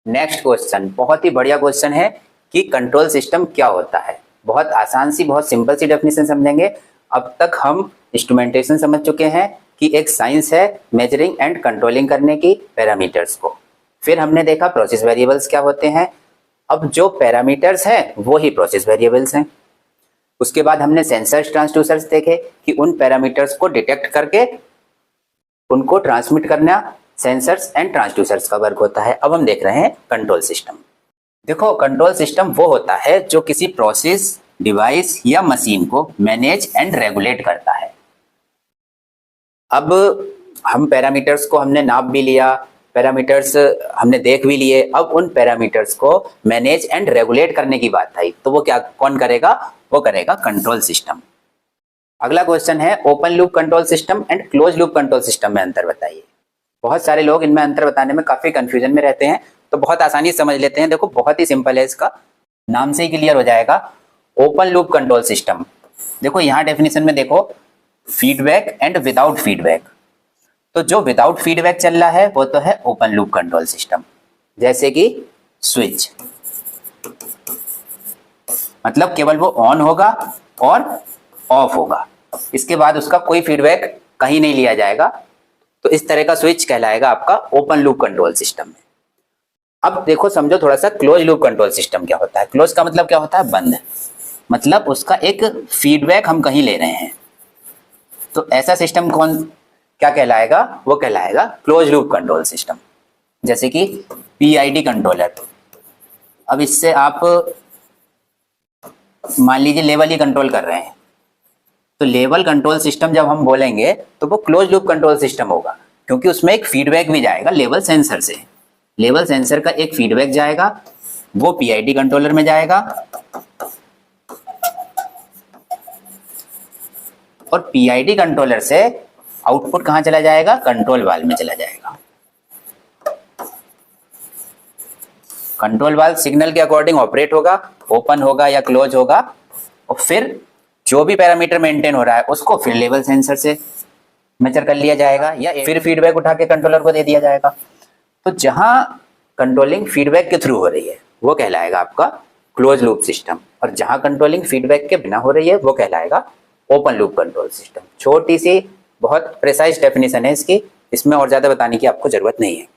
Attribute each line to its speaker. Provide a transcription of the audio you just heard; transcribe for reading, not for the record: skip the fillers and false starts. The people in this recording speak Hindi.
Speaker 1: नेक्स्ट क्वेश्चन बहुत ही बढ़िया क्वेश्चन है कि कंट्रोल सिस्टम क्या होता है। बहुत आसान सी, बहुत सिंपल सी डेफिनेशन समझेंगे। अब तक हम इंस्ट्रूमेंटेशन समझ चुके हैं कि एक साइंस है मेजरिंग एंड कंट्रोलिंग करने की पैरामीटर्स को। फिर हमने देखा प्रोसेस वेरिएबल्स क्या होते हैं। अब जो पैरामीटर्स हैं वो ही प्रोसेस वेरिएबल्स हैं। उसके बाद हमने सेंसर्स ट्रांसड्यूसर्स देखे कि उन पैरामीटर्स को डिटेक्ट करके उनको ट्रांसमिट करना सेंसर्स एंड ट्रांसड्यूसर्स का वर्क होता है। अब हम देख रहे हैं कंट्रोल सिस्टम। देखो, कंट्रोल सिस्टम वो होता है जो किसी प्रोसेस, डिवाइस या मशीन को मैनेज एंड रेगुलेट करता है। अब हम पैरामीटर्स को हमने नाप भी लिया, पैरामीटर्स हमने देख भी लिए। अब उन पैरामीटर्स को मैनेज एंड रेगुलेट करने की बात आई तो वो क्या, कौन करेगा? वो करेगा कंट्रोल सिस्टम। अगला क्वेश्चन है open loop control system and close loop control system में अंतर बताइए। बहुत सारे लोग इनमें अंतर बताने में काफी कंफ्यूजन में रहते हैं, तो बहुत आसानी से समझ लेते हैं। देखो, बहुत ही सिंपल है, इसका नाम से ही क्लियर हो जाएगा। ओपन लूप कंट्रोल सिस्टम, देखो यहाँ डेफिनेशन में देखो, फीडबैक एंड विदाउट फीडबैक। तो जो विदाउट फीडबैक चल रहा है वो तो है ओपन लूप कंट्रोल सिस्टम। जैसे कि स्विच, मतलब केवल वो ऑन होगा और ऑफ होगा, इसके बाद उसका कोई फीडबैक कहीं नहीं लिया जाएगा। तो इस तरह का स्विच कहलाएगा आपका ओपन लूप कंट्रोल सिस्टम में। अब देखो, समझो थोड़ा सा क्लोज लूप कंट्रोल सिस्टम क्या होता है। क्लोज का मतलब क्या होता है? बंद, मतलब उसका एक फीडबैक हम कहीं ले रहे हैं। तो ऐसा सिस्टम क्या कहलाएगा? वो कहलाएगा क्लोज लूप कंट्रोल सिस्टम। जैसे कि पीआईडी कंट्रोलर। अब इससे आप मान लीजिए लेवल ही कंट्रोल कर रहे हैं, तो लेवल कंट्रोल सिस्टम जब हम बोलेंगे तो वो क्लोज लूप कंट्रोल सिस्टम होगा, क्योंकि उसमें एक फीडबैक भी जाएगा लेवल सेंसर से। लेवल सेंसर का एक फीडबैक जाएगा, वो पीआईडी कंट्रोलर में जाएगा, और पीआईडी कंट्रोलर से आउटपुट कहां चला जाएगा? कंट्रोल वाल्व में चला जाएगा। कंट्रोल वाल्व सिग्नल के अकॉर्डिंग ऑपरेट होगा, ओपन होगा या क्लोज होगा, और फिर जो भी पैरामीटर मेंटेन हो रहा है उसको फिर लेवल सेंसर से मेजर कर लिया जाएगा, या फिर फीडबैक उठा के कंट्रोलर को दे दिया जाएगा। तो जहां कंट्रोलिंग फीडबैक के थ्रू हो रही है वो कहलाएगा आपका क्लोज लूप सिस्टम, और जहां कंट्रोलिंग फीडबैक के बिना हो रही है वो कहलाएगा ओपन लूप कंट्रोल सिस्टम। छोटी सी बहुत प्रिसाइज डेफिनेशन है इसकी, इसमें और ज्यादा बताने की आपको जरूरत नहीं है।